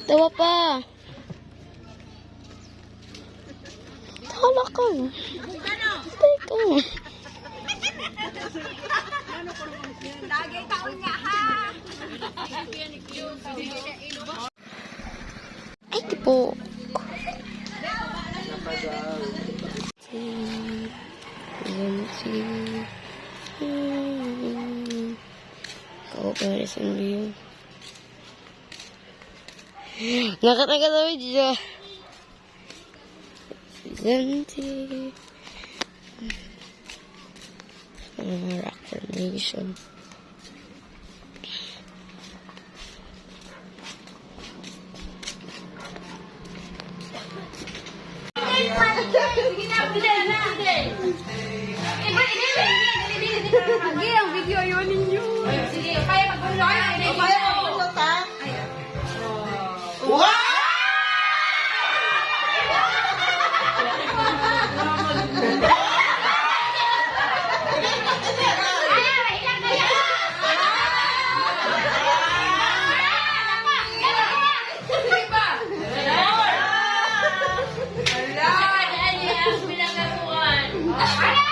Tawa pa. Hala ka. Teka. Lagay taon niya ha. Ay, tipo. Comparison view. Nakatagalaw dyan. Zanti. Rock formation. Lagi ang video yun ninyo. Sige, kaya mag-ulo. Kaya mag-ulo ta. Wow! Ala!